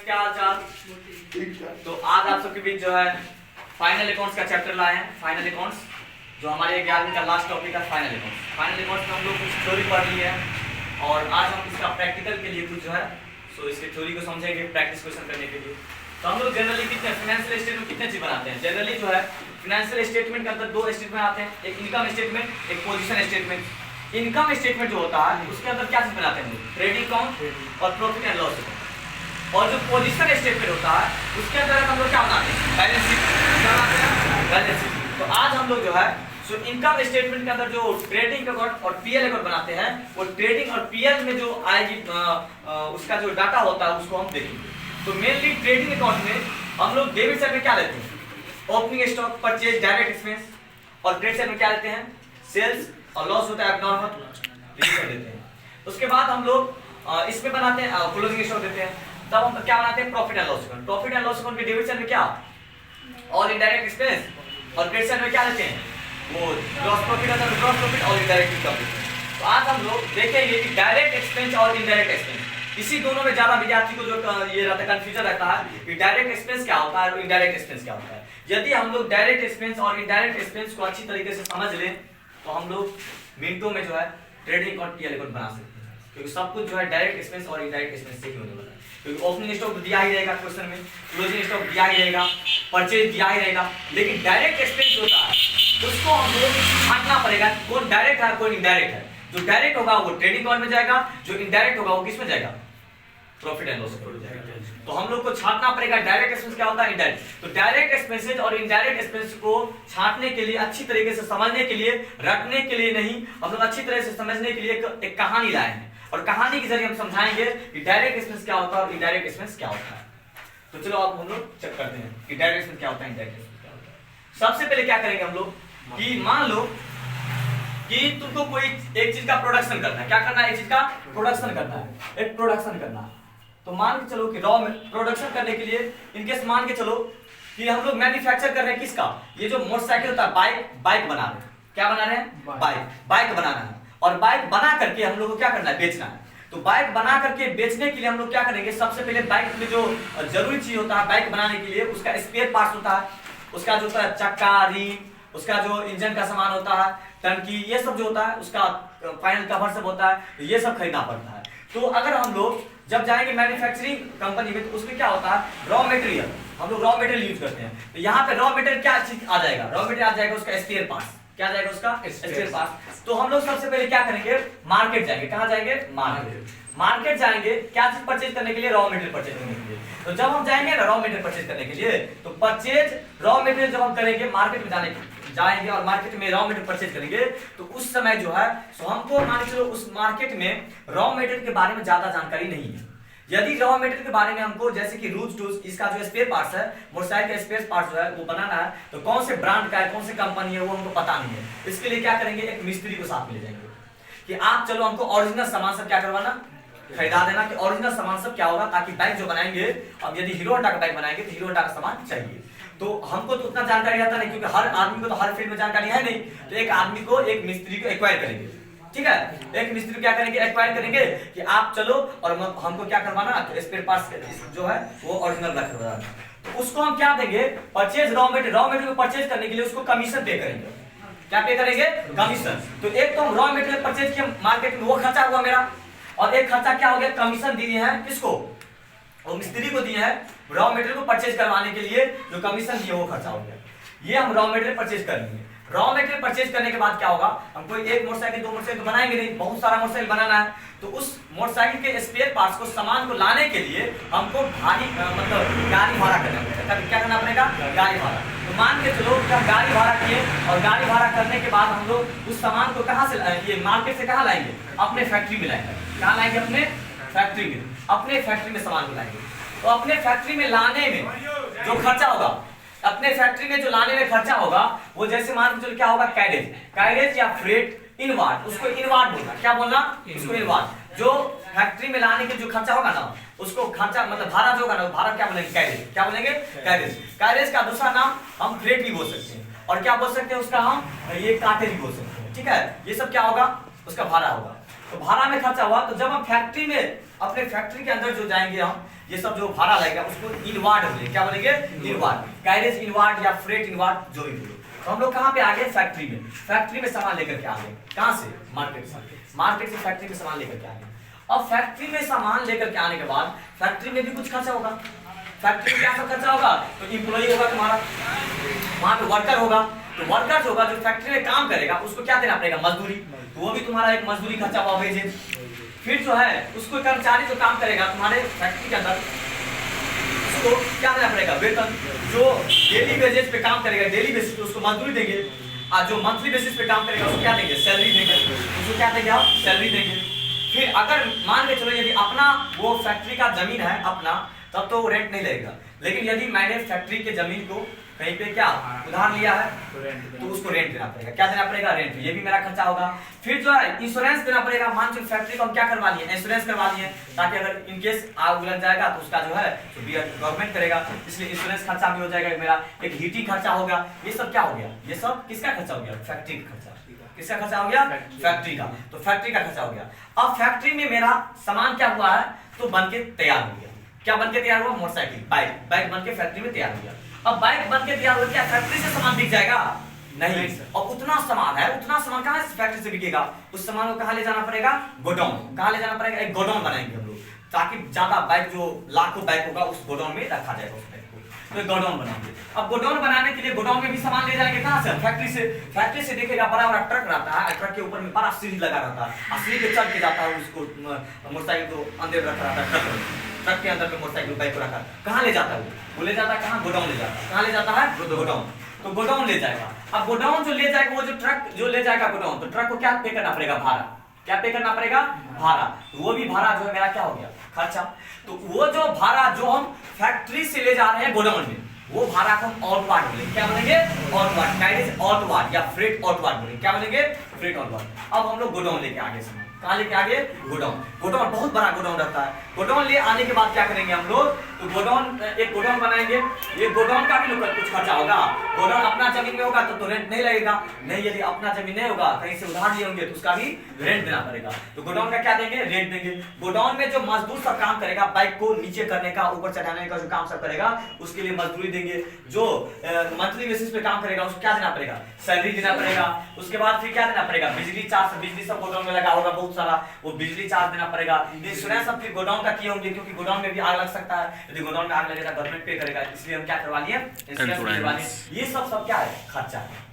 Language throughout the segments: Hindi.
क्या हाल चाल? तो आज आप सबके बीच जो है फाइनल अकाउंट्स का चैप्टर लाए हैं। फाइनल अकाउंट्स जो हमारे 11वीं का लास्ट टॉपिक है फाइनल अकाउंट्स। फाइनल अकाउंट्स में हम लोग कुछ थ्योरी पढ़ लिए हैं और आज हम इसका प्रैक्टिकल के लिए कुछ जो है सो इसके थ्योरी को समझेंगे प्रैक्टिस क्वेश्चन करने के लिए। तो हम लोग जनरली कितने फाइनेंशियल स्टेटमेंट कितने चीज बनाते हैं? जनरली जो है फाइनेंशियल स्टेटमेंट के अंदर दो स्टेटमेंट आते हैं, एक इनकम स्टेटमेंट एक पोजीशन स्टेटमेंट। इनकम स्टेटमेंट जो होता है उसके अंदर क्या चीज बनाते हैं? ट्रेडिंग अकाउंट और प्रॉफिट एंड लॉस अकाउंट। और जो पोजीशन स्टेटमेंट होता है उसके अंदर हम लोग क्या बनाते हैं? Balance sheet. क्या बनाते हैं? Balance sheet. तो आज हम लोग जो है सो इनकम स्टेटमेंट के अंदर जो ट्रेडिंग अकाउंट और पीएल अकाउंट बनाते हैं वो ट्रेडिंग और पीएल में जो आएगी उसका जो डाटा होता है उसको हम देखेंगे। तो मेनली ट्रेडिंग अकाउंट में हम लोग डेबिट साइड में क्या लेते हैं? Opening stock, purchase, direct expense. और क्रेडिट साइड में क्या लेते हैं? सेल्स और लॉस होता है एब्नॉर्मल देते हैं। उसके बाद हम लोग इसमें बनाते हैं क्लोजिंग स्टॉक देते हैं। तब हम क्या बनाते हैं? Profit and loss account. Profit and loss account के डेबिट साइड में क्या और इनडायरेक्ट एक्सपेंस और क्रेडिट साइड में क्या लेते हैं? वो ग्रॉस प्रॉफिट होता है, ग्रॉस प्रॉफिट और इनडायरेक्ट इनकम। तो आज हम लोग देखेंगे कि डायरेक्ट एक्सपेंस और इनडायरेक्ट एक्सपेंस इसी दोनों में ज्यादा विद्यार्थी को जो ये रहता है कंफ्यूजन रहता है कि डायरेक्ट एक्सपेंस क्या होता है और इनडायरेक्ट एक्सपेंस क्या होता है। यदि हम लोग डायरेक्ट एक्सपेंस और इनडायरेक्ट एक्सपेंस को अच्छी तरीके से समझ लें तो हम लोग मिनटों में जो है ट्रेडिंग अकाउंट पीएल अकाउंट बना सकते हैं, क्योंकि सब कुछ जो है डायरेक्ट एक्सपेंस और इनडायरेक्ट एक्सपेंस से ही होने वाला है। क्योंकि ओपनिंग स्टॉक दिया ही रहेगा क्वेश्चन में, क्लोजिंग स्टॉक दिया ही रहेगा, परचेज दिया ही रहेगा, लेकिन डायरेक्ट एक्सपेंस होता है उसको हम लोग छांटना पड़ेगा कौन डायरेक्ट है कौन इनडायरेक्ट है। जो डायरेक्ट होगा वो ट्रेडिंग अकाउंट में जाएगा, जो इनडायरेक्ट होगा वो किस में जाएगा? प्रॉफिट एंड लॉस अकाउंट में जाएगा। तो हम लोग को छांटना पड़ेगा डायरेक्ट एक्सपेंस क्या होता है, इनडायरेक्ट। तो डायरेक्ट एक्सपेंसेस और इनडायरेक्ट एक्सपेंस को छांटने के लिए, अच्छी तरीके से समझने के लिए, रटने के लिए नहीं, हम लोग अच्छी तरह से समझने के लिए एक कहानी लाए हैं और कहानी के जरिए हम समझाएंगे कि डायरेक्ट एक्सपेंस क्या होता है और इनडायरेक्ट एक्सपेंस क्या होता है। तो चलो अब हम लोग चेक करते हैं कि डायरेक्ट एक्सपेंस क्या होता है, इनडायरेक्ट एक्सपेंस क्या होता है। सबसे पहले क्या करेंगे हम लोग कि मान लो कि तुमको कोई एक चीज का प्रोडक्शन करना है। क्या करना है? एक चीज का प्रोडक्शन करना है, एक प्रोडक्शन करना है। तो मान के चलो कि रॉ प्रोडक्शन करने के लिए इनकेस मान के चलो कि हम लोग मैन्युफैक्चर कर रहे हैं किसका? ये जो मोटरसाइकिल होता है बाइक बना रहे हैं। क्या बना रहे हैं? बाइक बनाना है। और बाइक बना करके हम लोग को क्या करना है? बेचना है। तो बाइक बना करके बेचने के लिए हम लोग क्या करेंगे? सबसे पहले बाइक में जो जरूरी चीज होता है बाइक बनाने के लिए उसका स्पेयर पार्ट्स होता है, उसका जो होता है चक्का, रिम, उसका जो इंजन का सामान होता है, टंकी, ये सब जो होता है उसका फाइनल कवर सब होता है, ये सब खरीदना पड़ता है। तो अगर हम लोग जब जाएंगे मैन्युफैक्चरिंग कंपनी में तो उसमें क्या होता है? रॉ मटेरियल, हम लोग रॉ मटेरियल यूज करते हैं। तो यहाँ पे रॉ मटेरियल क्या चीज आ जाएगा? रॉ मटेरियल आ जाएगा उसका स्पेयर पार्ट्स। क्या जाएगा? उसका स्पेयर पार्ट्स। तो हम लोग सबसे पहले क्या करेंगे? मार्केट जाएंगे। कहाँ जाएंगे? मार्केट जाएंगे। क्या चीज परचेज करने के लिए? रॉ मटेरियल परचेज करने के लिए। तो जब हम जाएंगे ना रॉ मटेरियल परचेज करने के लिए तो परचेज रॉ मटेरियल जब हम करेंगे मार्केट में जाएंगे और मार्केट में रॉ मटेरियल परचेज करेंगे तो उस समय जो है सो हमको मान के चलो उस मार्केट में रॉ मटेरियल के बारे में ज्यादा जानकारी नहीं है। यदि रॉ मटेरियल के बारे में हमको जैसे कि रूज टूल्स, इसका जो स्पेयर पार्ट्स है, मोटरसाइकिल का स्पेयर पार्ट्स जो है वो बनाना है तो कौन से ब्रांड का है, कौन सी कंपनी है वो हमको पता नहीं है। इसके लिए क्या करेंगे? एक मिस्त्री को साथ में ले जाएंगे कि आप चलो हमको ओरिजिनल सामान सब क्या करवाना, खरीदा देना कि ओरिजिनल सामान सब क्या होगा, ताकि बाइक जो बनाएंगे, अब यदि हीरो होंडा का बाइक बनाएंगे तो हीरो होंडा का सामान चाहिए। तो हमको तो उतना जानकारी रहता नहीं क्योंकि हर आदमी को तो हर फील्ड में जानकारी है नहीं। तो एक आदमी को, एक मिस्त्री को एक्वायर करेंगे, ठीक है। एक मिस्त्री क्या करेंगे? एक्वायर करेंगे कि आप चलो और हमको क्या करवाना, स्पेयर पार्ट्स जो है वो ओरिजिनल रखवाना। तो उसको हम क्या देंगे? परचेज रॉ मटेरियल को परचेज करने के लिए उसको कमीशन पे करेंगे। क्या पे करेंगे? कमीशन। तो एक तो हम रॉ मटेरियल परचेज किया मार्केट में, वो खर्चा हुआ मेरा, और एक खर्चा क्या हो गया? कमीशन दिए हैं किसको? वो मिस्त्री को दिए हैं रॉ मटेरियल को परचेज करवाने के लिए, जो कमीशन दिए वो खर्चा हो गया। ये हम रॉ मटेरियल परचेज कर लेंगे। रॉ मटेरियल परचेज करने के बाद क्या होगा? हम कोई एक मोटरसाइकिल दो मोटरसाइकिल तो बनाएंगे नहीं, बहुत सारा मोटरसाइकिल बनाना है। तो उस मोटरसाइकिल के स्पेयर पार्ट्स को, सामान को लाने के लिए हमको भारी मतलब गाड़ी भाड़ा करना पड़ेगा। क्या करना पड़ेगा? गाड़ी भाड़ा। तो मान के चलो कि हम गाड़ी भाड़ा किए और गाड़ी भाड़ा करने के बाद हम लोग उस सामान को कहाँ से, ये मार्केट से कहाँ लाएंगे? अपने फैक्ट्री में लाएंगे। कहाँ लाएंगे? अपने फैक्ट्री में। अपने फैक्ट्री में सामान को लाएंगे। तो अपने फैक्ट्री में लाने में जो खर्चा होगा, अपने फैक्ट्री में जो लाने में खर्चा होगा वो जैसे मान के चलो क्या होगा? कैरेज या फ्रेट इनवार्ड, उसको इनवार्ड बोलना। क्या बोलना? उसको इनवार्ड। जो फैक्ट्री में लाने के जो खर्चा होगा ना उसको खर्चा मतलब भाड़ा जो होगा ना, भाड़ा क्या बोलेंगे? कैरेज। क्या बोलेंगे? कैरेज। कैरेज का दूसरा नाम हम फ्रेट भी बोल सकते हैं और क्या बोल सकते हैं उसका? हम ये कांटे भी बोल सकते हैं, ठीक है। ये सब क्या होगा? उसका भाड़ा होगा। तो भाड़ा में खर्चा हुआ। तो जब हम फैक्ट्री में, अपने फैक्ट्री के अंदर जो जाएंगे हम ये सब जो भाड़ा लगेगा उसको इनवार्ड बोलेंगे। क्या बोलेंगे? इनवार्ड। कैरेज इनवार्ड या फ्रेट इनवार्ड, जो भी बोलो। तो हम लोग कहाँ पे आ गए? फैक्ट्री में। फैक्ट्री में सामान लेकर के आ गए। कहाँ से? मार्केट से। मार्केट से फैक्ट्री में सामान लेकर के आ गए। अब फैक्ट्री में सामान लेकर के आने के बाद फैक्ट्री में भी कुछ खर्चा होगा। फैक्ट्री में क्या सब खर्चा होगा? तो इम्प्लॉई होगा तुम्हारा, वहां पे वर्कर होगा। तो वर्कर होगा जो फैक्ट्री में काम करेगा, उसको क्या देना पड़ेगा? मजदूरी। तो वो भी तुम्हारा एक मजदूरी खर्चा हुआ, वेजेज। फिर जो है उसको कर्मचारी जो काम करेगा तुम्हारे फैक्ट्री के अंदर, उसको क्या देना पड़ेगा? वेतन। जो डेली वेजेज पे काम करेगा, डेली बेसिस पे उसको मजदूरी देंगे। और जो मंथली बेसिस पे काम करेगा उसको क्या देंगे? सैलरी देंगे। उसको क्या देंगे? आप सैलरी देंगे। फिर अगर मान के चलो यदि अपना वो फैक्ट्री का जमीन है अपना, तब तो रेंट नहीं लगेगा। लेकिन यदि मैंने फैक्ट्री के जमीन को कहीं पे क्या उधार लिया है तो उसको रेंट देना पड़ेगा। क्या देना पड़ेगा? रेंट। ये भी मेरा खर्चा होगा। फिर जो है इंश्योरेंस देना पड़ेगा। मान चलो फैक्ट्री को हम क्या करवा लिए? इंश्योरेंस करवा लिए, ताकि अगर इन केस आग लग जाएगा तो उसका जो है गवर्नमेंट करेगा, इसलिए इंश्योरेंस खर्चा भी हो जाएगा मेरा। एक हीटिंग खर्चा हो गया। ये सब क्या हो गया? ये सब किसका खर्चा हो गया? फैक्ट्री का खर्चा। किसका खर्चा हो गया? फैक्ट्री का। तो फैक्ट्री का खर्चा हो गया। अब फैक्ट्री में मेरा सामान क्या हुआ है? तो बनके तैयार हो गया। क्या बनके तैयार हुआ? Motorcycle, bike. बाइक बनके फैक्ट्री में तैयार हो गया। अब बाइक बनके तैयार हो गया, फैक्ट्री से सामान बिक जाएगा? नहीं। और उतना सामान है, उतना सामान कहां से फैक्ट्री से बिकेगा? उस सामान को कहां ले जाना पड़ेगा? गोडाउन। कहां ले जाना पड़ेगा? एक गोडाउन बनाएंगे हम लोग, ताकि ज्यादा बाइक जो लाखों बाइक होगा उस गोडाउन में रखा जाएगा। उस बाइक को तो एक गोडाउन बनाएंगे। अब गोडाउन बनाने के लिए गोडाउन में भी सामान ले जाएंगे कहां से? फैक्ट्री से। फैक्ट्री से देखेगा बड़ा बड़ा ट्रक रहता है, ट्रक के ऊपर में बड़ा सीढ़ी लगा रहता है, सीढ़ी पे चढ़ के जाता है, उसको मोटरसाइकिल को अंदर रखा रहता है, ट्रक के अंदर में मोटरसाइकिल बाइक को रखा। कहां ले जाता है? वो ले जाता है कहां? गोडाउन ले जाता है। कहां ले जाता है? गोडाउन। तो गोडाउन ले जाएगा। अब गोडाउन जो ले जाएगा, वो जो ट्रक जो ले जाएगा गोडाउन, तो ट्रक को क्या पे करना पड़ेगा? भाड़ा। क्या पे करना पड़ेगा? भाड़ा। तो वो भी भाड़ा जो है मेरा क्या हो गया? खर्चा। तो वो जो भाड़ा जो हम फैक्ट्री से ले जा रहे हैं गोडाउन में, वो भाड़ा को हम आउटवार्ड बोलेंगे। क्या बोलेंगे? आउटवार्ड। कैरेज आउटवार्ड या फ्रेट आउटवार्ड बोलेंगे। क्या बोलेंगे? Freight outward. अब हम लोग गोडाउन लेके आगे समय कहां लेके आगे? गोडाउन। गोडाउन बहुत बड़ा गोडाउन रहता है। गोडाउन ले आने के बाद क्या करेंगे हम लोग? तो गोडाउन, एक गोडाउन बनाएंगे। ये गोडाउन का भी कुछ खर्चा होगा। गोडाउन अपना जमीन में होगा तो रेंट नहीं लगेगा। नहीं, यदि अपना जमीन नहीं होगा, कहीं से उधार लिए होंगे, तो उसका भी रेंट देना पड़ेगा। तो गोडाउन का क्या देंगे? रेंट देंगे। गोडाउन में जो मजदूर सब काम करेगा, बाइक को नीचे करने का, ऊपर चढ़ाने का जो काम सब करेगा, उसके लिए मजदूरी देंगे। जो मंथली बेसिस पे काम करेगा उसको क्या देना पड़ेगा? सैलरी देना पड़ेगा। उसके बाद फिर क्या देना पड़ेगा? बिजली चार्ज। बिजली सब गोडाउन में लगा होगा बहुत सारा, वो बिजली चार्ज देना पड़ेगा। इंश्योरेंस सब फिर गोडाउन का किए होंगे, क्योंकि गोडाउन में भी आग लग सकता है। यदि गोडाउन में आग लगेगा गवर्नमेंट पे करेगा, इसलिए हम क्या करवा लिए? इंश्योरेंस करवा लिए। ये सब क्या है? खर्चा है।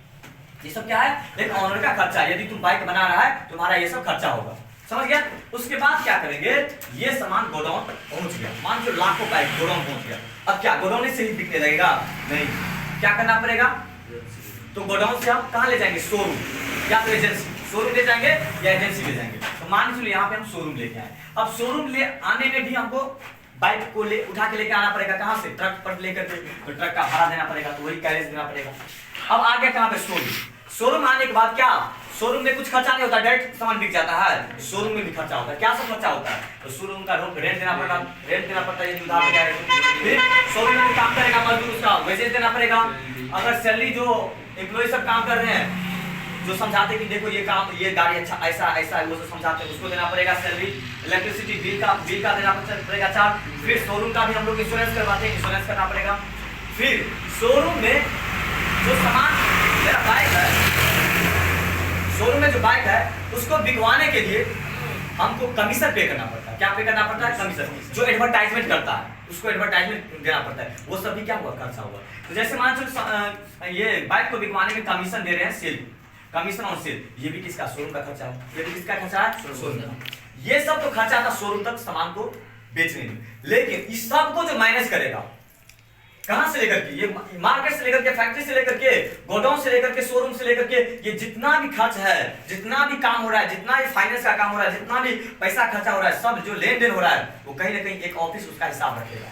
ये सब क्या है? एक ऑनर का खर्चा। यदि तुम बाइक बना रहा है, तुम्हारा ये सब खर्चा होगा। समझ गया? उसके बाद क्या करेंगे? ये सामान गोडाउन पहुंच गया, मान लो लाखों बाइक गोडाउन पहुंच गया। अब क्या गोडाउन से ही बिकने लगेगा? नहीं। क्या करना पड़ेगा? तो गोडाउन से हम कहां ले जाएंगे? शोरूम या तो एजेंसी। शोरूम ले जाएंगे या एजेंसी ले जाएंगे। तो मान लीजिए यहाँ पे हम शोरूम लेके आए। अब शोरूम ले आने में भी हमको बाइक को ले उठा के लेके आना पड़ेगा। कहां से? ट्रक पर लेकर के। तो ट्रक का भाड़ा देना पड़ेगा, तो वही कैरेज देना पड़ेगा। अब आ गया कहां पे? शोरूम। शोरूम आने के बाद क्या? शोरूम में कुछ खर्चा नहीं होता, डायरेक्ट सामान बिक जाता है। शोरूम में भी खर्चा होता है। क्या सब खर्चा होता है? तो शोरूम का रेंट देना पड़ेगा। रेंट देना पड़ता है, उधार ले जाएगा। फिर शोरूम में काम करेगा मजदूर, उसका वेजेज देना पड़ेगा। अगर सैलरी जो एम्प्लॉय सब काम कर रहे हैं, जो समझाते कि देखो ये काम, ये गाड़ी अच्छा ऐसा ऐसा है, वो सब समझाते हैं, उसको देना पड़ेगा सैलरी। इलेक्ट्रिसिटी बिल का देना पड़ेगा चार्ज। फिर शोरूम का भी हम लोग इंश्योरेंस करवाते हैं, इंश्योरेंस करना पड़ेगा। फिर शोरूम में जो सामान मेरा बाइक है, शोरूम में जो बाइक है उसको बिकवाने के लिए हमको कमीशन पे करना पड़ता है। क्या पे करना पड़ता है? कमीशन। जो एडवर्टाइजमेंट करता है उसको एडवर्टाइजमेंट देना पड़ता है। वो सभी क्या हुआ? खर्चा हुआ। तो जैसे मान लो ये बाइक को बिकवाने में कमीशन दे रहे हैं, सेल, कमीशन ऑन सेल, ये भी किसका? शोरूम का खर्चा है। ये भी किसका खर्चा है? शोरूम का। ये सब तो खर्चा था शोरूम तक सामान को बेचने में। लेकिन इस सब को जो मैनेज करेगा, कहां से लेकर के? ये मार्केट से लेकर के, फैक्ट्री से लेकर के, गोडाउन से लेकर के, शोरूम से लेकर के, ये जितना भी खर्च है, जितना भी काम हो रहा है, जितना भी फाइनेंस का काम हो रहा है, जितना भी पैसा खर्चा हो रहा है, सब जो लेन देन हो रहा है, वो कहीं ना कहीं एक ऑफिस उसका हिसाब रखेगा।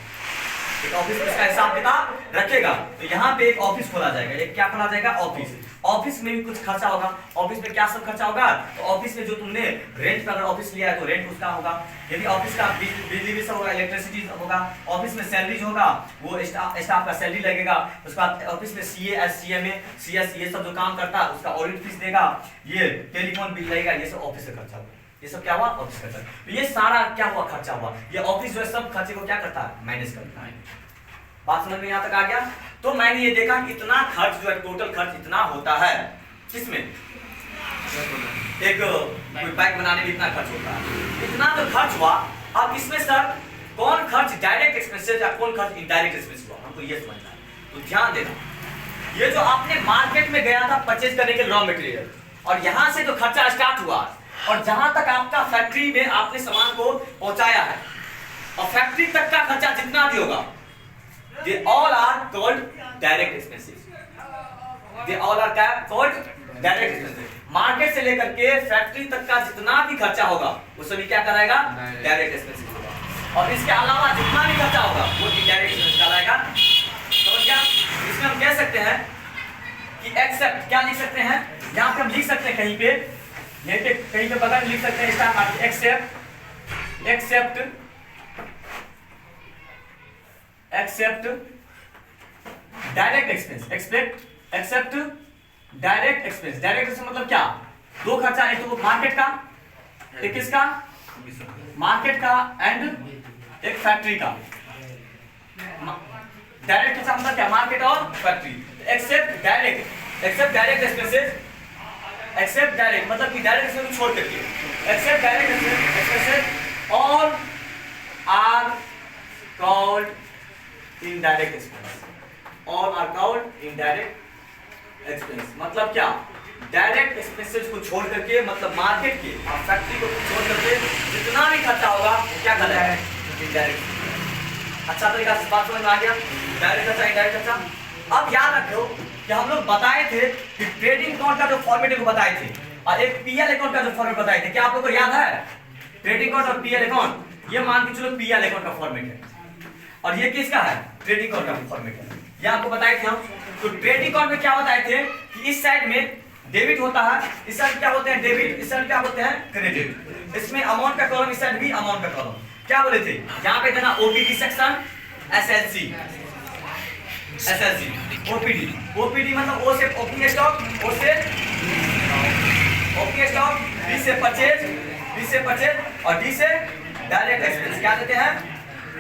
एक ऑफिस उसका हिसाब किताब रखेगा। तो यहाँ पे एक ऑफिस खोला जाएगा। एक क्या खोला जाएगा? ऑफिस। ऑफिस में भी कुछ खर्चा होगा। ऑफिस में क्या सब खर्चा होगा? तो ऑफिस में जो तुमने रेंट पर अगर ऑफिस लिया है तो रेंट उसका होगा। यदि ऑफिस का बिजली भी सब होगा, इलेक्ट्रिसिटी होगा। ऑफिस में सैलरीज होगा, वो स्टाफ का सैलरी लगेगा। उसके बाद ऑफिस में सीएस, सीएमए, सीएस, ये सब जो काम करता है उसका ऑडिट फीस देगा। ये टेलीफोन बिल लगेगा। ये सब ऑफिस से खर्चा होगा। ये सब क्या हुआ? ऑफिस खर्चा। तो ये सारा क्या हुआ? खर्चा हुआ। ये ऑफिस जो है सब खर्चे को क्या करता है? मैनेज करता है। बात समझ में यहाँ तक आ गया? तो मैंने ये देखा कि इतना खर्च जो है, टोटल खर्च इतना होता है किसमें? एक कोई बाइक बनाने में इतना खर्च होता है, इतना तो खर्च हुआ। अब इसमें सर कौन खर्च डायरेक्ट एक्सपेंसेस या कौन खर्च इनडायरेक्ट एक्सपेंस हुआ, हमको ये समझना है। तो ध्यान देना, ये जो आपने मार्केट में गया था परचेज करने के रॉ मटेरियल, और यहां से जो खर्चा स्टार्ट हुआ और जहां तक आपका फैक्ट्री में आपने सामान को पहुंचाया है, और फैक्ट्री तक का खर्चा जितना भी होगा, they all are called direct expenses. They all are called direct expenses. Market से लेकर के फैक्ट्री तक का जितना भी खर्चा होगा वो सभी क्या कराएगा? डायरेक्ट एक्सपेंसेस होगा। और इसके अलावा जितना भी खर्चा होगा वो इनडायरेक्ट एक्सपेंस कहलाएगा। समझ गया? इसमें हम कह सकते हैं कि एक्सेप्ट, क्या लिख सकते हैं यहाँ पे? हम लिख सकते हैं कहीं पे, यहीं पे कहीं पे बगल लिख सकते हैं star except direct expense. Except direct expense. Direct expense मतलब क्या? दो खर्चा, एक तो मार्केट का, एक किसका? मार्केट का, एंड एक फैक्ट्री का। डायरेक्ट खर्चा मतलब क्या? मार्केट और factory. Except direct expenses, except direct मतलब कि डायरेक्ट एक्सपेंस छोड़ करके, except direct expenses all are called indirect expense. All are called indirect expense मतलब क्या? डायरेक्ट एक्सपेंसेस को छोड़ करके, मतलब मार्केट के और फैक्ट्री को छोड़ करके जितना भी खर्चा होगा वो क्या कर रहा है? इनडायरेक्ट। अच्छा तरीका से बात समझ में आ गया? डायरेक्ट खर्चा, इनडायरेक्ट खर्चा। अब याद रखो कि हम लोग बताए थे कि ट्रेडिंग अकाउंट का जो फॉर्मेट को बताए थे, और एक पीएल अकाउंट का जो फॉर्मेट बताए थे, क्या आप लोगों को याद है? ट्रेडिंग अकाउंट और पीएल अकाउंट, ये मान के चलो पीएल अकाउंट का फॉर्मेट है, और ये किसका है? ट्रेडिंग अकाउंट का फॉर्मेट है। ये आपको बताए थे हम। तो ट्रेडिंग अकाउंट में क्या बताए थे कि इस साइड में डेबिट होता है, इस साइड क्या होते हैं? डेबिट, इस साइड क्या होते हैं? क्रेडिट। इसमें अमाउंट का कॉलम, इस साइड भी अमाउंट का कॉलम। क्या बोले थे? यहाँ पे देना OPD section, SLC, OPD. OPD मतलब ओ से ओपनिंग स्टॉक, ओ से ओपनिंग स्टॉक, डी से परचेज, और डी से डायरेक्ट एक्सपेंस। क्या देते हैं?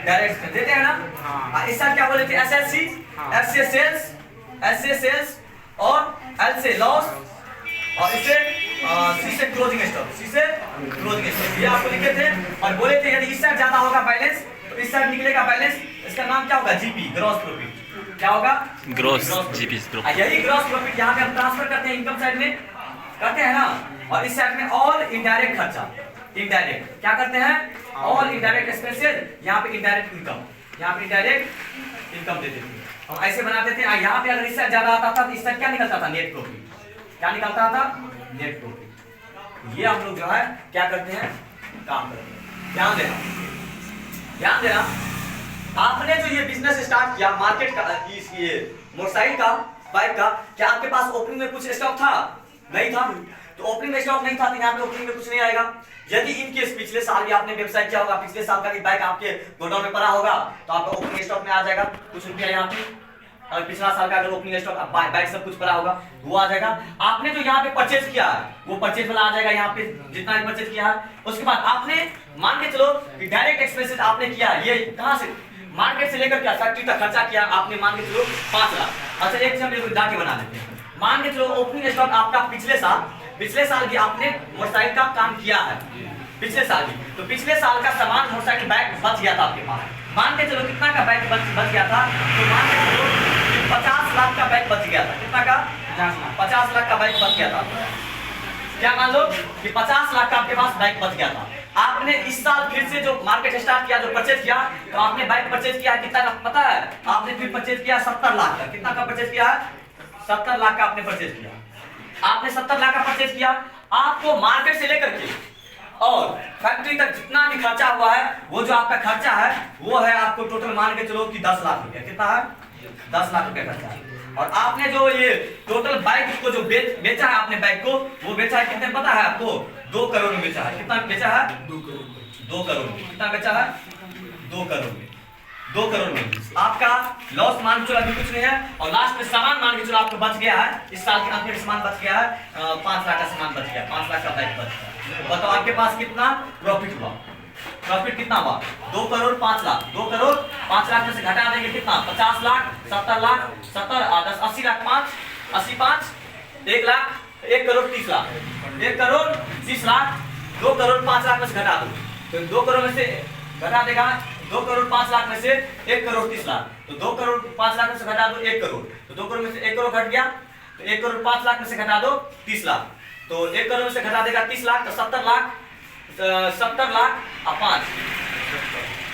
डायरेक्ट एक्सपेंस देते हैं ना। इस साइड क्या बोले थे? एसएलसी, एफ से सेल्स, एस से सेल्स, और एल से लॉस, और इसे सी से क्लोजिंग स्टॉक, सी से क्लोजिंग स्टॉक। ये आपको लिखे थे और बोले थे यदि इस साइड ज्यादा होगा बैलेंस तो इस साइड निकलेगा बैलेंस, इसका नाम क्या होगा? GP, gross profit. क्या होगा? Gross GP. यही ग्रॉस प्रॉफिट यहाँ पे हम ट्रांसफर करते हैं इनकम साइड में, करते हैं ना। और इस साइड में ऑल इनडायरेक्ट खर्चा, इनडायरेक्ट क्या करते हैं? ऑल इनडायरेक्ट एक्सपेंसेस, यहाँ पे इनडायरेक्ट इनकम, यहाँ पे इनडायरेक्ट इनकम देते थे हम, ऐसे बनाते थे। यहाँ पे अगर इस साइड ज्यादा आता था तो इस साइड क्या निकलता था? Net profit. क्या निकलता था? Net profit. ये हम लोग जो है क्या करते हैं? काम करते हैं। ध्यान देना, आपने जो ये बिजनेस स्टार्ट किया मार्केट का, ये मोटरसाइकिल का, बाइक का, क्या आपके पास ओपनिंग में कुछ स्टॉक था? नहीं था। तो ओपनिंग में स्टॉक नहीं था तो यहाँ पे ओपनिंग में कुछ नहीं आएगा। यदि इन केस पिछले साल भी आपने व्यवसाय किया होगा, पिछले साल का भी बाइक आपके गोडाउन में पड़ा होगा तो आपका ओपनिंग स्टॉक में आ जाएगा कुछ रुपया यहाँ पे। और पिछला साल का अगर ओपनिंग स्टॉक बाइक सब कुछ पड़ा होगा वो आ जाएगा। आपने जो यहाँ पे परचेज किया है वो परचेज वाला आ जाएगा यहाँ पे, जितना भी परचेज किया है। उसके बाद आपने मान के चलो कि डायरेक्ट एक्सपेंसेस आपने किया, ये कहाँ से? मार्केट से लेकर क्या फैक्ट्री तक खर्चा किया आपने, मान के चलो 5 लाख। अच्छा एक से हम जाके बना लेते हैं। मान के चलो ओपनिंग स्टॉक आपका पिछले साल भी आपने मोटरसाइकिल का काम किया है, पिछले साल भी, तो पिछले साल का सामान मोटरसाइकिल बैग बच गया था आपके पास। मान के चलो कितना का बैग बच गया था? तो मान के चलो 50 लाख का बैग बच गया था। कितना का? 50 लाख का बैग बच गया था। क्या मान लो कि 50 लाख का आपके पास बाइक बच गया था। आपने इस साल फिर से जो मार्केट स्टार्ट किया, जो परचेज किया, तो आपने बाइक परचेज किया कितना का पता है? आपने फिर परचेज किया 70 लाख का। कितना का परचेज किया है? 70 लाख का आपने परचेज किया। आपने 70 लाख का परचेज किया। आपको मार्केट से लेकर के और फैक्ट्री तक जितना भी खर्चा हुआ है, वो जो आपका खर्चा है वो है आपको टोटल मान के चलो कि 10 लाख रुपया। कितना है? 10 लाख रुपया खर्चा है। और आपने जो ये टोटल बाइक को जो बेचा है आपने बाइक को, वो बेचा है कितने पता है आपको? 2 करोड़ में बेचा है। कितना बेचा है? 2 करोड़ में। कितना बेचा है? 2 करोड़ में। 2 करोड़ में आपका लॉस मान के चलो अभी कुछ नहीं है। और लास्ट में सामान मान के चलो आपको बच गया है, इस साल के अंत में सामान बच गया है 5 लाख का सामान बच गया, 5 लाख का बाइक बच गया। बताओ आपके पास कितना प्रॉफिट हुआ? प्रॉफिट कितना हुआ? 2 करोड़ 5 लाख। 2 करोड़ 5 लाख में से घटा देंगे कितना? 50 लाख, 70 लाख, 70 10 80 लाख, 5 80 5 1 लाख, 1 करोड़ 30 लाख, 1 करोड़ 30 लाख। 2 करोड़ 5 लाख में से घटा दो, तो 2 करोड़ में से घटा देगा 2 करोड़ 5 लाख में से 1 करोड़ 30 लाख, तो 2 करोड़ 5 लाख में से घटा दो 1 करोड़, तो 2 करोड़ में से 1 करोड़ घट गया, तो 1 करोड़ 5 लाख में से घटा दो 30 लाख, तो 1 करोड़ में से घटा देगा 30 लाख, तो 70 लाख 70 लाख और 5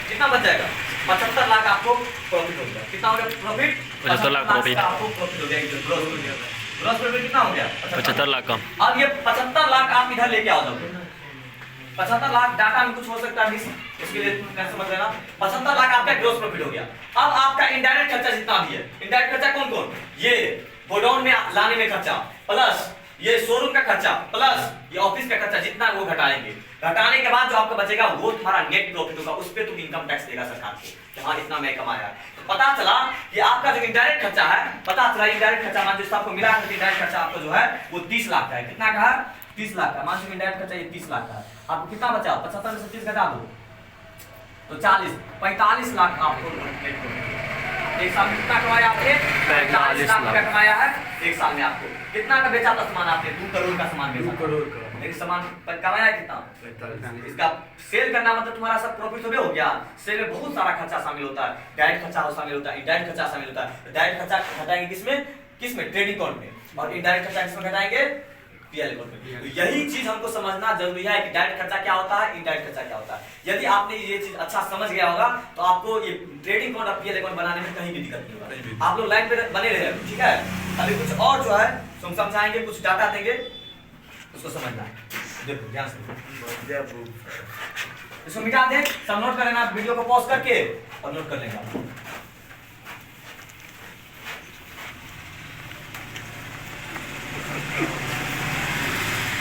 कितना बच जाएगा? 75 लाख आपको प्रॉफिट हो गया। कितना हो गया प्रॉफिट? 75 लाख प्रॉफिट आपको प्रॉफिट हो गया। ग्रॉस प्रॉफिट कितना हो गया? 75 लाख का। अब ये 75 लाख आप इधर लेके आओ जाओगे। 75 लाख डाटा में कुछ हो सकता है इसके लिए तुम समझ लेना। 75 लाख आपका ग्रॉस प्रॉफिट हो गया। अब आपका इनडायरेक्ट खर्चा जितना भी है, इनडायरेक्ट खर्चा कौन कौन? ये गोडाउन में लाने में खर्चा, प्लस ये शोरूम का खर्चा, प्लस ये ऑफिस का खर्चा, जितना वो घटाएंगे। घटाने के बाद जो आपका बचेगा वो तुम्हारा नेट प्रॉफिट होगा। उस पे तुम इनकम टैक्स देगा सरकार को कि हाँ इतना मैं कमाया। तो पता चला कि आपका जो इनडायरेक्ट खर्चा है, पता चला इनडायरेक्ट खर्चा मान जो आपको मिला है, इनडायरेक्ट खर्चा आपको जो है वो 30 लाख का है। कितना का है? 30 लाख का। मान लो इनडायरेक्ट खर्चा ये 30 लाख का है। आपको कितना बचा? 75 में से 30 घटा दो तो 40 45 लाख आपको नेट प्रॉफिट। एक साल में कितना कमाया आपने? 45 लाख का कमाया है एक साल में। आपको कितना का बेचा था सामान? आपने 2 करोड़ का सामान बेचा। 2 करोड़ का लेकिन सामान पर कमाया कितना? 45। इसका सेल करना मतलब तुम्हारा सब प्रॉफिट हो गया। सेल में बहुत सारा खर्चा शामिल होता है। डायरेक्ट खर्चा शामिल होता है, इनडायरेक्ट खर्चा शामिल होता है। डायरेक्ट खर्चा घटाएंगे किसमें? ट्रेडिंग अकाउंट में, और इनडायरेक्ट खर्चा किसमें घटाएंगे? पीएल अकाउंट में। तो यही चीज हमको समझना जरूरी है कि डायरेक्ट खर्चा क्या होता है, इनडायरेक्ट खर्चा क्या होता है। यदि आपने ये चीज अच्छा समझ गया होगा तो आपको ये ट्रेडिंग अकाउंट और पीएल अकाउंट बनाने में कहीं भी दिक्कत नहीं होगा। आप लोग लाइन पे बने रहे, ठीक है? अभी कुछ और जो है हम समझाएंगे, कुछ डाटा देंगे, उसको समझना है। देखो ध्यान से इसको मिटा दे, सब नोट कर लेना। वीडियो को पॉज करके और नोट कर लेंगे आप।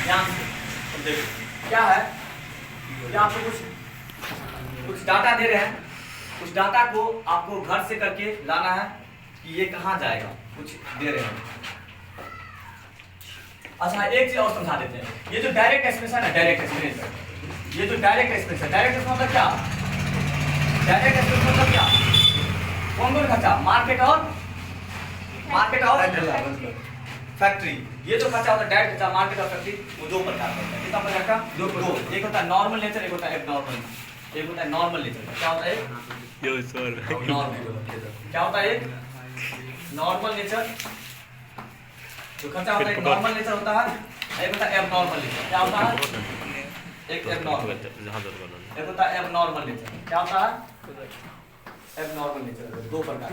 ध्यान से देखो क्या है, क्या आपको कुछ डाटा दे रहे हैं। कुछ डाटा को आपको घर से करके लाना है कि ये कहाँ जाएगा, कुछ दे रहे हैं। अच्छा एक चीज और समझा देते हैं। ये जो डायरेक्ट एक्सपेंस है ना, डायरेक्ट एक्सपेंस, ये जो डायरेक्ट एक्सपेंस है, डायरेक्ट एक्सपेंस मतलब क्या? डायरेक्ट एक्सपेंस मतलब क्या? कौन खर्चा? मार्केट और फैक्ट्री। ये जो खर्चा होता है डायरेक्ट खर्चा, मार्केट और फैक्ट्री, वो 2 प्रकार का होता है। कितना प्रकार का? 2। एक होता है नॉर्मल नेचर, एक होता है एबनॉर्मल। एक होता है नॉर्मल नेचर। क्या होता है? क्या होता है? नॉर्मल नेचर जो खर्चा होता है, नॉर्मल नेचर होता है। एक होता है एबनॉर्मल नेचर। क्या होता है? एक एबनॉर्मल, एक होता है एबनॉर्मल नेचर। क्या होता है? एबनॉर्मल नेचर 2 प्रकार,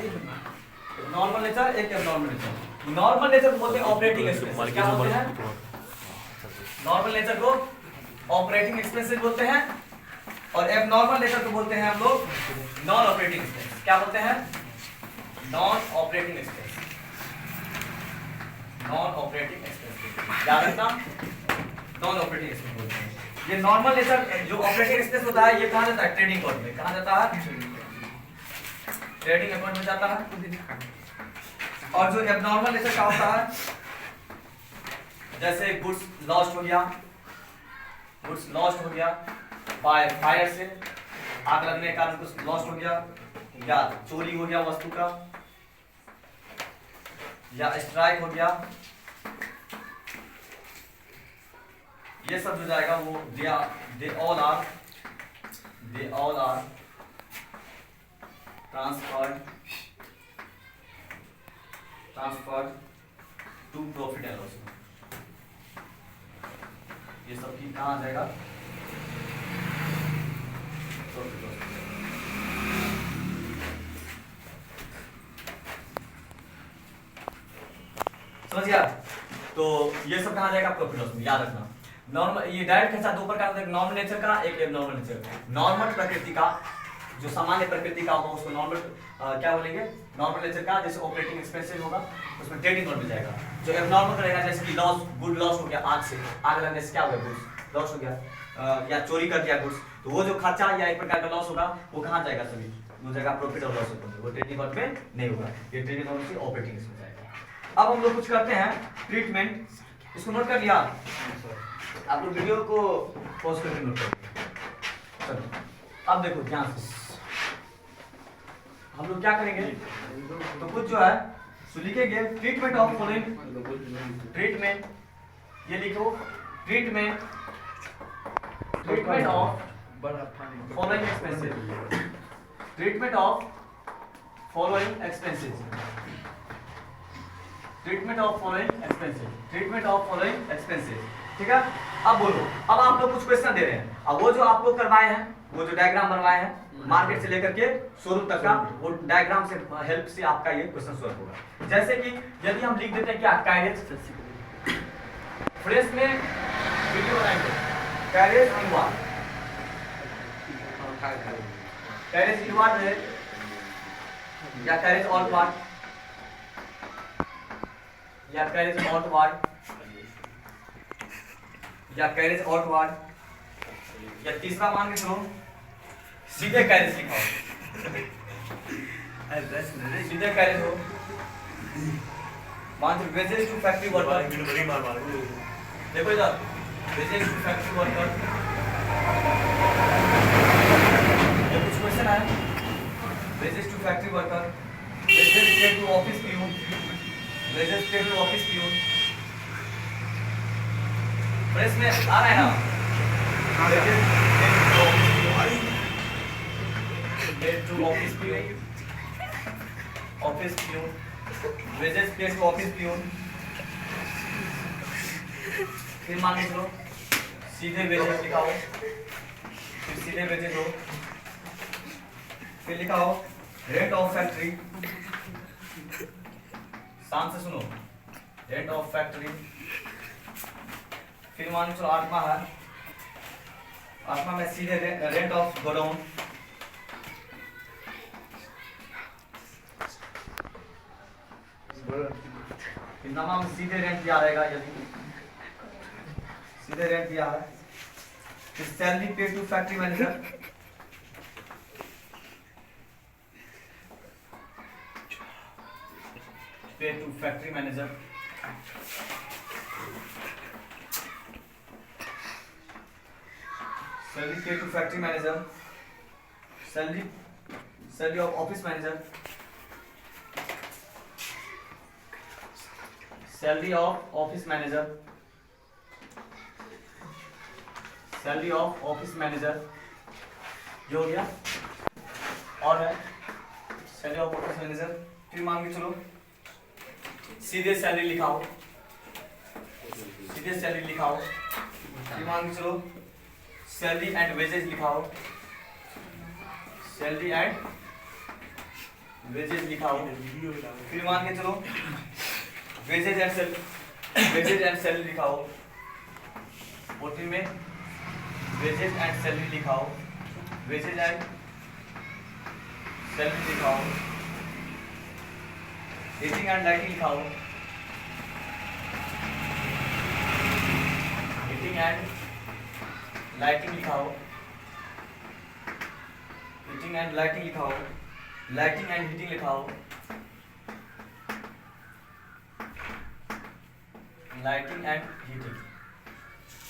नॉर्मल नेचर, एक एबनॉर्मल नेचर। नॉर्मल नेचर को बोलते हैं ऑपरेटिंग एक्सपेंसेस। क्या बोलते हैं? नॉर्मल नेचर को ऑपरेटिंग एक्सपेंसेस बोलते हैं, और एबनॉर्मल नेचर को बोलते हैं हम लोग नॉन ऑपरेटिंग एक्सपेंस। क्या बोलते हैं? Non operating expense. Non operating expense याद रखना, नॉन ऑपरेटिंग एक्सपेंस बोलते हैं। ये नॉर्मल नेचर जो ऑपरेटिंग एक्सपेंस होता है, ये कहाँ जाता है? ट्रेडिंग अकाउंट में। कहाँ जाता है? ट्रेडिंग अकाउंट में जाता है। और जो एबनॉर्मल नेचर का होता है, जैसे गुड्स लॉस्ट हो गया, गुड्स लॉस्ट हो गया बाय फायर से, आग लगने के कारण कुछ लॉस्ट हो गया, या चोरी हो गया वस्तु का, या स्ट्राइक हो गया, ये सब जो जाएगा वो they all are transferred to profit and loss. ये सब की कहाँ जाएगा? Profit loss. समझ गया? तो ये सब कहाँ जाएगा? प्रॉफिट लॉस में। याद रखना नॉर्मल, ये डायरेक्ट खर्चा 2 प्रकार का, एक नॉर्मल नेचर का, एक एबनॉर्मल नेचर। नॉर्मल प्रकृति का, जो सामान्य प्रकृति का होगा उसको नॉर्मल क्या बोलेंगे? नॉर्मल नेचर का। जैसे ऑपरेटिंग एक्सपेंसेस होगा उसमें ट्रेडिंग अकाउंट में जाएगा। जो एबनॉर्मल रहेगा, जैसे कि लॉस, गुड लॉस हो गया, आग से, आग लगने से क्या हो गया? गुड्स लॉस हो गया, या चोरी कर दिया गुड्स, तो वो जो खर्चा या एक प्रकार का लॉस होगा वो कहाँ जाएगा? सभी वो जाएगा प्रॉफिट और लॉस अकाउंट में। वो ट्रेडिंग अकाउंट में नहीं होगा, ये ट्रेडिंग अकाउंट से ऑपरेटिंग में जाएगा। अब हम लोग कुछ करते हैं ट्रीटमेंट। इसको नोट कर लिया? आप लोग वीडियो को पॉज करके नोट करो। चलो अब देखो ध्यान से हम लोग क्या करेंगे, तो कुछ जो है सो लिखेंगे ट्रीटमेंट ऑफ फॉलोइंग, ट्रीटमेंट ये लिखो treatment of following expenses, treatment of following expenses, treatment of following expenses, treatment of following expenses. ठीक है, अब बोलो, अब आप लोग कुछ क्वेश्चन दे रहे हैं, अब वो जो आप लोग करवाए हैं, वो जो डायग्राम बनवाए हैं मार्केट से लेकर के शोरूम तक का, वो डायग्राम से हेल्प से आपका ये क्वेश्चन सॉल्व होगा। जैसे कि यदि हम लिख देते हैं क्या कैरेज, फ्रेश में वीडियो बनाएंगे कैरेज इनवार्ड, कैरेज इनवार्ड है या कैरेज आउटवार्ड या कैरेज आउटवार्ड या कैरेज आउटवार्ड या तीसरा मान के चलो सीधे कैरेज लिखा हो, सीधे कैरेज हो, मान लो वेजेस टू फैक्ट्री वर्कर, देखो इधर वेजेस टू फैक्ट्री वर्कर, ये कुछ क्वेश्चन है, wages to factory worker, wages paid to office peon, wages paid to office peon, press में आ रहा है ना, wages paid to office peon, office peon, wages paid to office peon, फिर मान लो सीधे वेजेस लिखा हो, फिर सीधे वेजेस हो, फिर लिखा हो रेंट ऑफ फैक्ट्री, शांत से सुनो, रेंट ऑफ फैक्ट्री, फिर मान लो आत्मा है, आत्मा में सीधे रेंट ऑफ गोडाउन, नमा में सीधे रेंट दिया रहेगा, यदि सीधे रेंट दिया है, फिर salary paid to factory manager, paid to factory manager, salary paid to factory manager, salary of office manager, salary of office manager, salary of office manager जो हो गया, और है सैलरी ऑफ ऑफिस मैनेजर, फिर मान के चलो सीधे सैलरी लिखाओ, सीधे सैलरी लिखाओ, फिर मान के चलो सैलरी एंड वेजेस लिखाओ, सैलरी एंड वेजेस लिखाओ, फिर मान के चलो वेजेज एंड सैलरी लिखाओ, फोर्टीन में वेजेज एंड सैलरी लिखाओ, वेजेज एंड सैलरी लिखाओ, हीटिंग एंड लाइटिंग लिखाओ, हीटिंग एंड लाइटिंग लिखाओ, हीटिंग एंड लाइटिंग लिखाओ, लाइटिंग एंड हीटिंग लिखाओ, लाइटिंग एंड हीटिंग।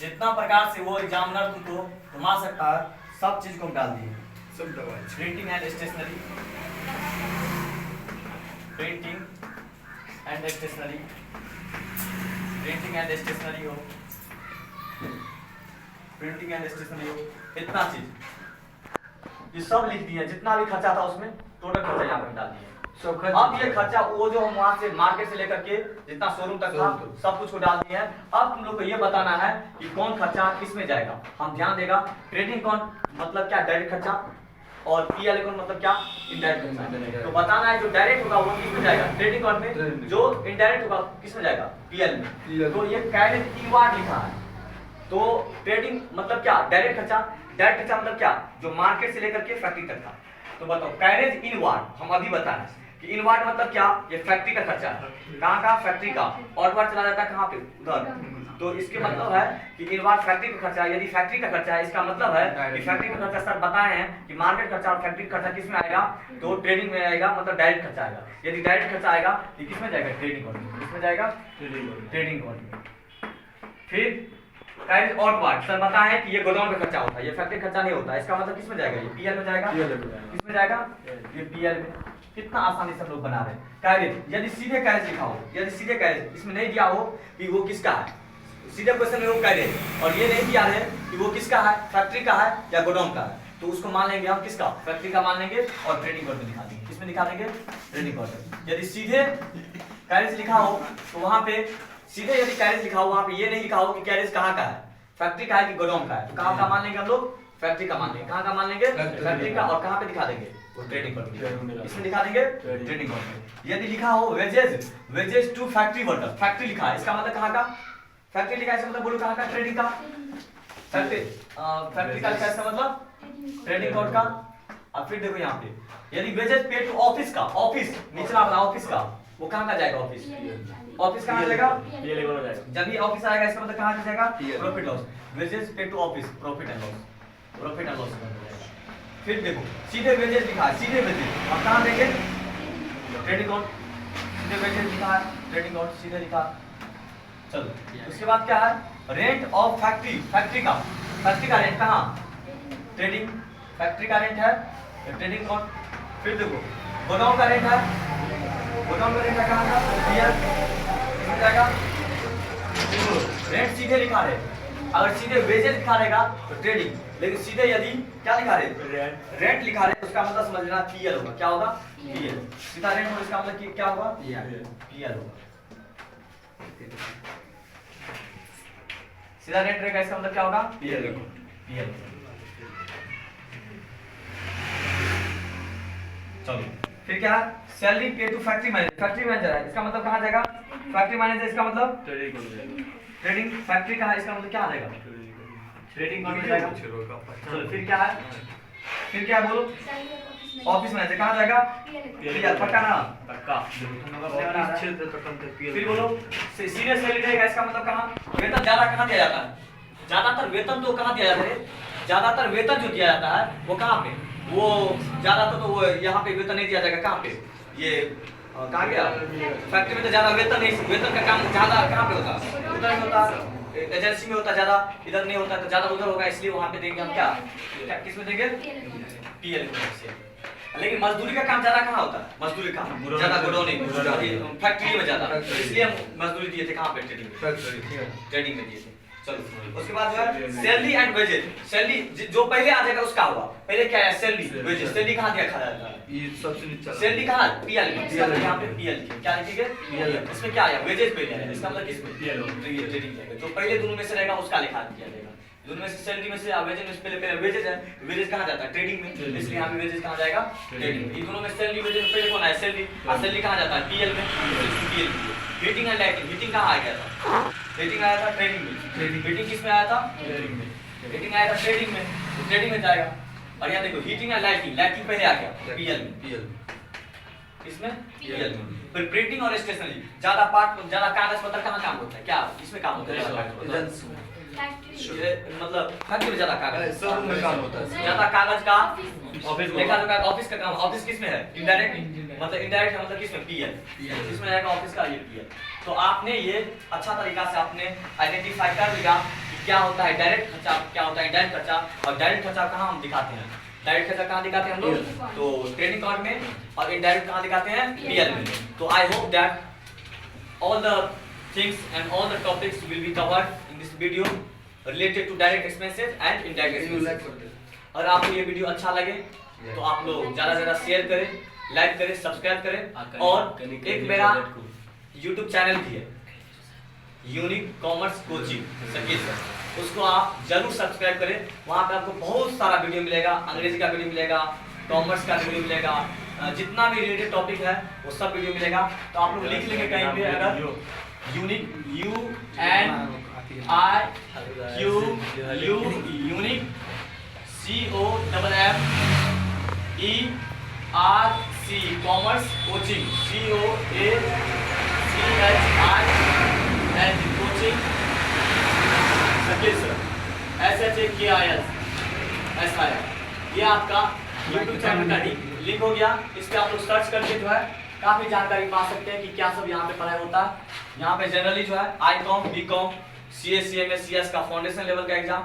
जितना प्रकार से वो एग्जामिनर तुमको घुमा सकता है सब चीज को डाल दिए, सब दवाई। Printing and stationery, printing and stationery, printing and stationery हो, प्रिंटिंग एंड स्टेशनरी हो, इतना चीज ये सब लिख दिए, जितना भी खर्चा था उसमें टोटल खर्चा यहाँ पर डाल दिए सब खर्चा। अब ये खर्चा वो जो हम वहां से मार्केट से लेकर के जितना शोरूम तक था सब कुछ को डाल दिए हैं। अब तुम लोग को ये बताना है कि कौन खर्चा किस में जाएगा, हम ध्यान देगा। ट्रेडिंग कौन मतलब क्या डायरेक्ट खर्चा, और पीएल अकाउंट मतलब क्या इनडायरेक्ट खर्चा। तो बताना है जो डायरेक्ट होगा वो किस में जाएगा ट्रेडिंग अकाउंट में, जो इनडायरेक्ट होगा किस में जाएगा पीएल में। तो ये कैरेज कीवर्ड लिखा है। तो ट्रेडिंग मतलब क्या डायरेक्ट खर्चा, डायरेक्ट खर्चा मतलब क्या जो मार्केट से लेकर के फैक्ट्री तक था। तो बताओ कैरेज इनवार्ड हम अभी बताएं कि इनवार्ड मतलब क्या, ये फैक्ट्री का खर्चा है। कहाँ का फैक्ट्री का, आउटवार्ड चला जाता है कहाँ पे उधर। तो इसके मतलब है कि इनवार्ड फैक्ट्री का खर्चा, यदि फैक्ट्री का खर्चा है इसका मतलब है कि फैक्ट्री का खर्चा सर बताए हैं कि मार्केट खर्चा और फैक्ट्री खर्चा किस में आएगा, तो ट्रेडिंग में आएगा, मतलब डायरेक्ट खर्चा आएगा। यदि डायरेक्ट खर्चा आएगा तो किस में जाएगा ट्रेडिंग अकाउंट में, किस में जाएगा ट्रेडिंग अकाउंट में। फिर कैरेज आउटवर्ड सर बताया है कि ये गोडाउन का खर्चा होता है, ये फैक्ट्री खर्चा नहीं होता है। इसका मतलब किस में जाएगा, ये पीएल में जाएगा, किस में जाएगा, ये पीएल में। कितना आसानी से हम लोग बना रहे हैं कैरेज। यदि सीधे कैरेज लिखा हो, यदि सीधे कैरेज इसमें नहीं दिया हो कि वो किसका है, सीधे क्वेश्चन में वो कैरेज, और ये नहीं दिया है कि वो किसका है, फैक्ट्री का है या गोडाउन का है, तो उसको मान लेंगे हम किसका, फैक्ट्री का मान लेंगे और ट्रेडिंग कोड में दिखा देंगे। किसमें दिखा देंगे, ट्रेडिंग कोड में। यदि सीधे कैरेज लिखा हो तो वहां पे सीधे यदि कैरेज लिखा हो वहां पे ये नहीं लिखा हो कि कैरेज कहाँ का है, फैक्ट्री का है कि गोडाउन का है, तो कहाँ का मान लेंगे हम लोग, फैक्ट्री का मान लेंगे। कहाँ का मान लेंगे, फैक्ट्री का। और कहाँ पे दिखा देंगे, वो ट्रेडिंग कोड, इसमें दिखा देंगे ट्रेडिंग कोड में। यदि लिखा हो wages, wages to factory worker, factory लिखा है, इसका मतलब कहाँ का, फैक्ट्री लिखा है, इसका मतलब बोलो कहाँ का, ट्रेडिंग का। फैक्ट्री फैक्ट्री का लिखा है, इसका मतलब ट्रेडिंग कोड का। अब फिर देखो यहाँ पे यदि वेजेस पे टू ऑफिस का, ऑफिस निचला वाला ऑफिस का, वो कहाँ का जाएगा, ऑफिस, ऑफिस कहाँ जाएगा, ये लेवल हो जाएगा। जब ये ऑफिस आएगा इसका मतलब कहाँ जाएगा, profit loss. Wages pay to office, profit and loss, profit and loss हो जाएगा। फिर देखो सीधे वेजेस लिखा है, सीधे वेजेस, और कहाँ देंगे, ट्रेडिंग कोड, सीधे वेजेस लिखा है, ट्रेडिंग कोड सीधे लिखा। चलो उसके बाद क्या है, रेंट ऑफ फैक्ट्री, फैक्ट्री का रेंट कहाँ, ट्रेडिंग, फैक्ट्री का रेंट है ट्रेडिंग कोड। फिर देखो गोडाउन का रेंट है, गोडाउन का रेंट है कहाँ का, पीएल जाएगा। रेंट सीधे लिखा है, अगर सीधे वेजेस लिखा रहेगा तो ट्रेडिंग, लेकिन सीधे यदि क्या लिखा है, रेंट लिखा है, उसका मतलब समझ लेना पीएल होगा। क्या होगा, पीएल। सीधा रेंट होगा, इसका मतलब क्या होगा, पीएल होगा। सीधा रेंट रहेगा, इसका मतलब क्या होगा, पीएल, पीएल। चलो फिर क्या है, salary pay to factory manager, factory manager है, इसका मतलब कहाँ जाएगा, फैक्ट्री मैनेजर, इसका मतलब ट्रेडिंग, फैक्ट्री का है, इसका मतलब क्या आ जाएगा, ट्रेडिंग में जाएगा। चलो फिर क्या है, फिर क्या बोलो, ऑफिस मैनेजर कहाँ जाएगा, पीएल, पक्का ना, पक्का। फिर बोलो सीनियर सैलरी रहेगा, इसका मतलब कहाँ, वेतन ज्यादा कहाँ दिया जाता है, ज्यादातर वेतन तो कहाँ दिया जाता है, ज्यादातर वेतन जो दिया जाता है वो कहाँ पे, वो ज्यादातर तो वो यहाँ पे वेतन नहीं दिया जाएगा, कहाँ पे, ये कहाँ गया, फैक्ट्री में तो ज्यादा वेतन नहीं, वेतन का काम ज्यादा कहाँ पे होता है, उधर नहीं होता, एजेंसी में होता ज्यादा, इधर नहीं होता, तो ज्यादा उधर होगा, इसलिए वहाँ पे देंगे हम क्या, किस में देंगे, पीएल में। लेकिन मजदूरी का काम ज्यादा कहाँ होता है, मजदूरी का ज्यादा गोडाउन नहीं, फैक्ट्री में ज्यादा, इसलिए हम मजदूरी दिए थे कहाँ पे, ट्रेडिंग में दिए थे। चलो उसके बाद जो है सैलरी एंड वेजेस, सैलरी जो पहले आ जाएगा उसका होगा, पहले क्या है, सैलरी, वेजेस, सैलरी कहाँ दिया खड़ा है, ये सबसे नीचे सैलरी कहाँ, पीएल में, यहाँ पे पीएल क्या लिखेंगे, पीएल। इसमें क्या आया, वेजेस पहले आया, इसका मतलब किसमें, पीएल, ट्रेडिंग जाएगा, जो पहले दोनों में से रहेगा उसका लिखा दिया जाएगा। दोनों में से सैलरी में से वेजेस में पहले पहले वेजेस है, वेजेस कहाँ जाता है, ट्रेडिंग में, इसलिए यहाँ पे वेजेस कहाँ जाएगा, ट्रेडिंग में। ये दोनों में सैलरी वेजेस पहले कौन है, सैलरी, और सैलरी कहाँ जाता है, पीएल में, PL. Heating and lighting, heating कहाँ आ गया था, हीटिंग आया था ट्रेडिंग में, हीटिंग किस में आया था, ट्रेडिंग में, हीटिंग आया था ट्रेडिंग में, तो ट्रेडिंग में जाएगा। और यहाँ देखो हीटिंग एंड लाइटिंग, लाइटिंग पहले आ गया पीएल में, पीएल इसमें, पीएल में। फिर प्रिंटिंग और स्टेशनरी, ज्यादा पार्ट, ज्यादा कागज पत्र कहाँ काम होता है, क्या इसमें काम होता है, मतलब फैक्ट्री में ज्यादा कागज, शोरूम में काम होता है, ज्यादा कागज का ऑफिस, देखा तो ऑफिस का काम, ऑफिस किस में है, इनडायरेक्ट, मतलब इनडायरेक्ट है, मतलब किस में, पीएल, इसमें रहेगा ऑफिस का, ये पीएल। तो आपने ये अच्छा तरीका से आपने आइडेंटिफाई कर लिया कि क्या होता है डायरेक्ट खर्चा, क्या होता है इनडायरेक्ट खर्चा, और डायरेक्ट खर्चा कहाँ हम दिखाते हैं, डायरेक्ट खर्चा कहाँ दिखाते हैं हम लोग, तो ट्रेडिंग कार्ड में, और इनडायरेक्ट कहाँ दिखाते हैं, पीएल में। तो I hope that all the things and all the topics will be covered in this video related to direct expenses and indirect expenses. और आपको ये वीडियो अच्छा लगे तो आप लोग ज्यादा से ज्यादा शेयर करें, लाइक करें, सब्सक्राइब करें, और एक मेरा YouTube चैनल भी है, unique commerce coaching Shakeel sir, उसको आप जरूर सब्सक्राइब करें। वहाँ पे आपको बहुत सारा वीडियो मिलेगा, अंग्रेजी का वीडियो मिलेगा, कॉमर्स का वीडियो मिलेगा, जितना भी रिलेटेड टॉपिक है वो सब वीडियो मिलेगा। तो आप लोग लिख लेंगे कहीं पे, अगर unique, unique COMMERC commerce coaching, COACHING coaching Shakeel sir, SHAKIL, ये आपका YouTube चैनल का लिंक हो गया। इस पे आप लोग सर्च करके जो है काफी जानकारी पा सकते हैं कि क्या सब यहाँ पे पढ़ाई होता है। यहाँ पे जनरली जो है ICOM, BCOM, CS CMS CS का फाउंडेशन लेवल का एग्जाम।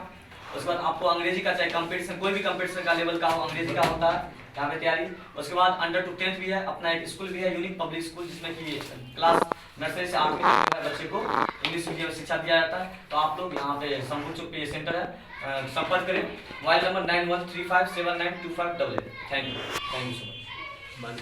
उसके बाद आपको अंग्रेजी का, चाहे कंपटीशन कोई भी कंपटीशन का लेवल का हो, अंग्रेजी का होता है यहाँ पे तैयारी। उसके बाद अंडर टू 10th भी है, अपना एक स्कूल भी है यूनिक पब्लिक स्कूल, जिसमें कि क्लास नर्सरी से 8वीं तक के बच्चे को इंग्लिश मीडियम शिक्षा दिया जाता है। तो आप लोग यहाँ पे शंभू चौक पे ये सेंटर है, संपर्क करें। Mobile number 9135792588। Thank you so much.